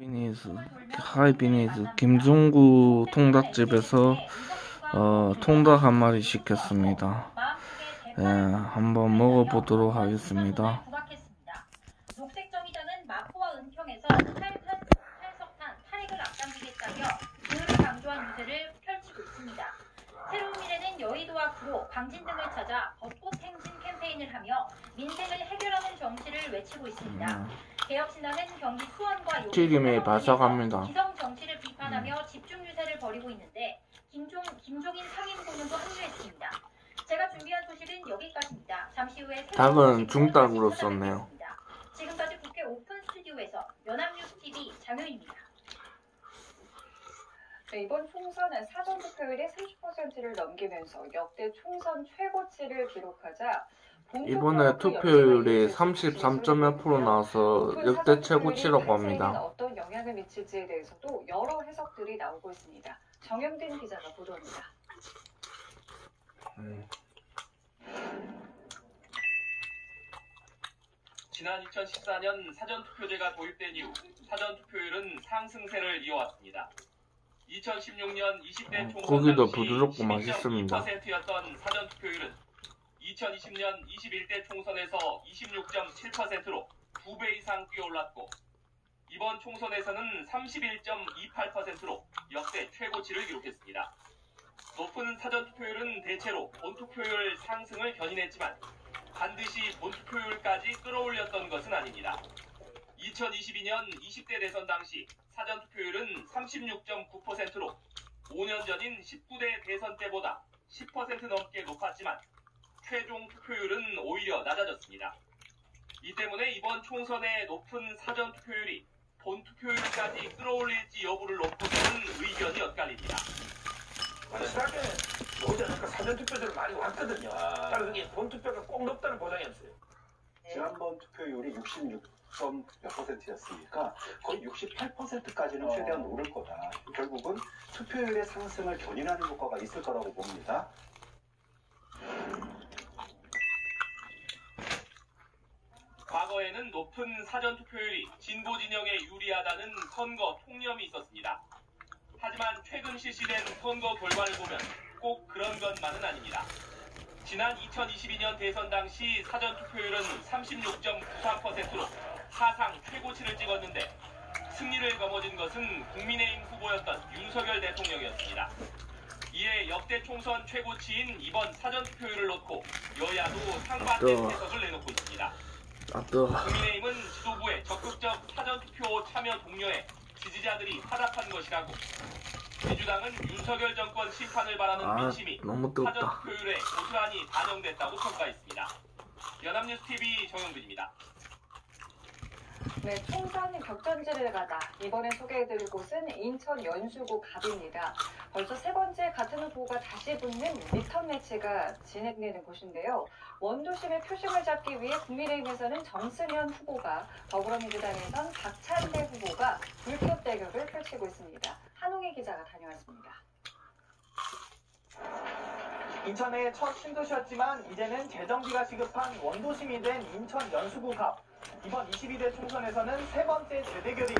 하이비니즈 김종구 통닭집에서 통닭 한 마리 시켰습니다. 한번 먹어보도록 하겠습니다. 녹색정의당은 마포와 은평에서 탈석탄, 탈핵을 앞당기겠다며 조율을 강조한 유세를 펼치고 있습니다. 새로운 미래는 여의도와 구로, 광진 등을 찾아 벚꽃 행진 캠페인을 하며 민생을 해결하는 정치를 외치고 있습니다. 개혁신당은 경기 수원과 튀김이 바삭합니다. 기성 정치를 비판하며 집중 유세를 벌이고 있는데 김종인 상임고문도 합류했습니다. 제가 준비한 소식은 여기까지입니다. 잠시 후에 닭은 중닭으로 썼네요. 지금까지 국회 오픈 스튜디오에서 연합뉴스TV 장효입니다. 네, 이번 총선은 사전투표율이 30%를 넘기면서 역대 총선 최고치를 기록하자 이번에 투표율이 33.1% 나와서 역대 최고치라고 합니다. 어떤 영향을 미칠지에 대해서도 여러 해석들이 나오고 있습니다. 정영진 기자가 보도합니다. 지난 2014년 사전투표제가 도입된 이후 사전투표율은 상승세를 이어왔습니다. 2016년 20대 총선 고기도 당시 부드럽고 맛있습니다. 12%였던 사전투표율은 2020년 21대 총선에서 26.7%로 2배 이상 뛰어올랐고 이번 총선에서는 31.28%로 역대 최고치를 기록했습니다. 높은 사전투표율은 대체로 본투표율 상승을 견인했지만 반드시 본투표율까지 끌어올렸던 것은 아닙니다. 2022년 20대 대선 당시 사전투표율은 36.9%로 5년 전인 19대 대선 때보다 10% 넘게 높았지만 최종 투표율은 오히려 낮아졌습니다. 이 때문에 이번 총선의 높은 사전투표율이 본투표율까지 끌어올릴지 여부를 놓고서는 의견이 엇갈립니다. 시작에 오지 않을까 사전투표제를 많이 왔거든요. 따라서 그게 본투표가 꼭 높다는 보장이 없어요. 지난번 투표율이 66.몇%였으니까 거의 68%까지는 최대한 오를 거다. 결국은 투표율의 상승을 견인하는 효과가 있을 거라고 봅니다. 과거에는 높은 사전투표율이 진보 진영에 유리하다는 선거 통념이 있었습니다. 하지만 최근 실시된 선거 결과를 보면 꼭 그런 것만은 아닙니다. 지난 2022년 대선 당시 사전투표율은 36.93%로 사상 최고치를 찍었는데 승리를 거머쥔 것은 국민의힘 후보였던 윤석열 대통령이었습니다. 이에 역대 총선 최고치인 이번 사전투표율을 놓고 여야도 상반된 해석을 내놓고 있습니다. 국민의힘은 지도부의 적극적 사전투표 참여 독려에 지지자들이 화답한 것이라고, 민주당은 윤석열 정권 심판을 바라는 민심이 사전투표율에 고스란히 반영됐다고 평가했습니다. 연합뉴스TV 정영빈입니다. 네, 총선 격전지를 가다 이번에 소개해드릴 곳은 인천 연수구 갑입니다. 벌써 세 번째 같은 후보가 다시 붙는 리턴 매치가 진행되는 곳인데요. 원도심의 표심을 잡기 위해 국민의힘에서는 정승현 후보가, 더불어민주당에선 박찬대 후보가 불꽃 대결을 펼치고 있습니다. 한홍희 기자가 다녀왔습니다. 인천의 첫 신도시였지만 이제는 재정비가 시급한 원도심이 된 인천 연수구 갑. 이번 22대 총선에서는 세 번째 재대결이